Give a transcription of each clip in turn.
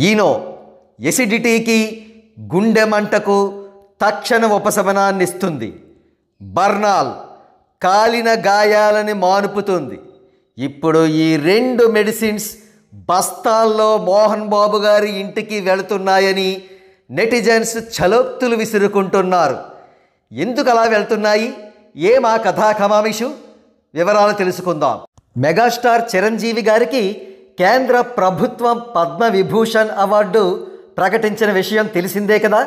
Eno ఎసిడిటీకి, గుండె మంటకు తక్షణ ఉపశమనాన్నిస్తుంది. బర్నాల్ కాలిన గాయాలని మానుపుతుంది. ఇప్పుడు ఈ 2 మెడిసిన్స్ బస్తాల్లో మోహన్ బాబు గారి ఇంటికి వెళుతున్నాయని నెటిజన్స్ ఛలోక్తులు విసురుకుంటున్నారు. ఎందుకు అలా వెళ్తున్నాయి? ఏమా కథా కమామిషు? వివరాలు తెలుసుకుందాం. మెగాస్టార్ చిరంజీవి గారికి కేంద్ర ప్రభుత్వం పద్మవిభూషణ్ అవార్డు ప్రకటించిన విషయం తెలిసిందే కదా.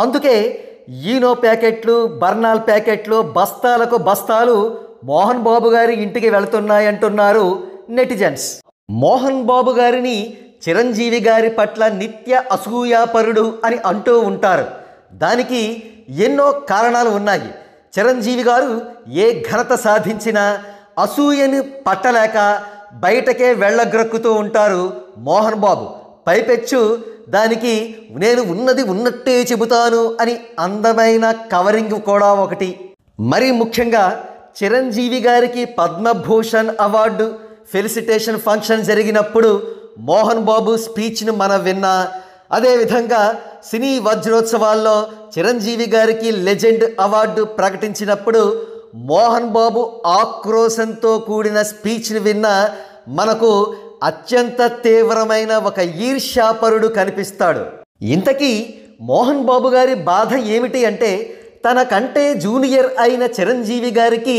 అందుకే ఈనో ప్యాకెట్లు, బర్నాల్ ప్యాకెట్లు బస్తాలకు బస్తాలు మోహన్ బాబు గారి ఇంటికి వెళుతున్నాయంటున్నారు నెటిజన్స్. మోహన్ బాబు గారిని చిరంజీవి గారి పట్ల నిత్య అసూయాపరుడు అని అంటూ ఉంటారు. దానికి ఎన్నో కారణాలు ఉన్నాయి. చిరంజీవి గారు ఏ ఘనత సాధించినా అసూయని పట్టలేక బయటకే వెళ్ళగ్రక్కుతూ ఉంటారు మోహన్ బాబు. పైపెచ్చు దానికి నేను ఉన్నది ఉన్నట్టే చెబుతాను అని అందమైన కవరింగ్ కూడా ఒకటి. మరీ ముఖ్యంగా చిరంజీవి గారికి పద్మభూషణ్ అవార్డు ఫెలిసిటేషన్ ఫంక్షన్ జరిగినప్పుడు మోహన్ బాబు స్పీచ్ను మనం విన్నా, అదేవిధంగా సినీ వజ్రోత్సవాల్లో చిరంజీవి గారికి లెజెండ్ అవార్డు ప్రకటించినప్పుడు మోహన్ బాబు ఆక్రోశంతో కూడిన స్పీచ్ని విన్నా మనకు అత్యంత తీవ్రమైన ఒక ఈర్ష్యాపరుడు కనిపిస్తాడు. ఇంతకీ మోహన్ బాబు గారి బాధ ఏమిటి అంటే, తనకంటే జూనియర్ అయిన చిరంజీవి గారికి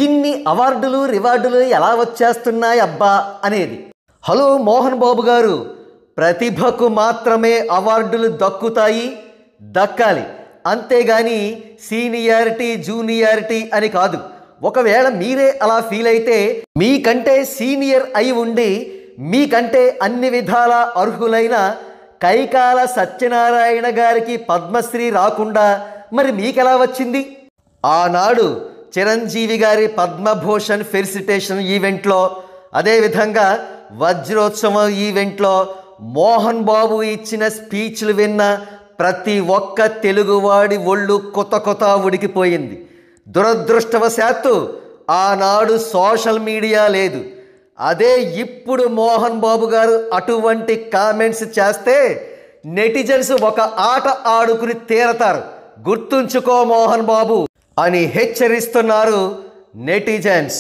ఇన్ని అవార్డులు రివార్డులు ఎలా వచ్చేస్తున్నాయి అబ్బా అనేది. హలో మోహన్ బాబు గారు, ప్రతిభకు మాత్రమే అవార్డులు దక్కాలి, అంతేగాని సీనియారిటీ జూనియారిటీ అని కాదు. ఒకవేళ మీరే అలా ఫీల్ అయితే, మీకంటే సీనియర్ అయి ఉండి మీకంటే అన్ని విధాల అర్హులైన కైకాల సత్యనారాయణ గారికి పద్మశ్రీ రాకుండా మరి మీకెలా వచ్చింది? ఆనాడు చిరంజీవి గారి పద్మభూషణ్ ఫెలిసిటేషన్ ఈవెంట్లో, అదేవిధంగా వజ్రోత్సవం ఈవెంట్లో మోహన్ బాబు ఇచ్చిన స్పీచ్లు విన్న ప్రతి ఒక్క తెలుగువాడి ఒళ్ళు కొత్త ఉడికిపోయింది. దురదృష్టవశాత్తు ఆనాడు సోషల్ మీడియా లేదు. అదే ఇప్పుడు మోహన్ బాబు గారు అటువంటి కామెంట్స్ చేస్తే నెటిజన్స్ ఒక ఆట ఆడుకుని తీరతారు. గుర్తుంచుకో మోహన్ బాబు అని హెచ్చరిస్తున్నారు నెటిజన్స్.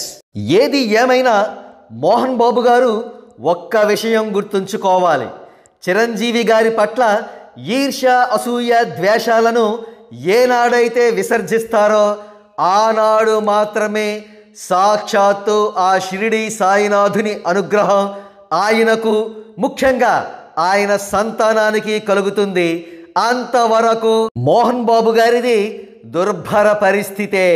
ఏది ఏమైనా మోహన్ బాబు గారు ఒక్క విషయం గుర్తుంచుకోవాలి. చిరంజీవి గారి పట్ల ఈర్ష్య, అసూయ, ద్వేషాలను ఏనాడైతే విసర్జిస్తారో ఆనాడు మాత్రమే సాక్షాత్తు ఆ షిరిడి సాయినాథుని అనుగ్రహం ఆయనకు, ముఖ్యంగా ఆయన సంతానానికి కలుగుతుంది. అంతవరకు మోహన్ బాబు గారిది దుర్భర పరిస్థితే.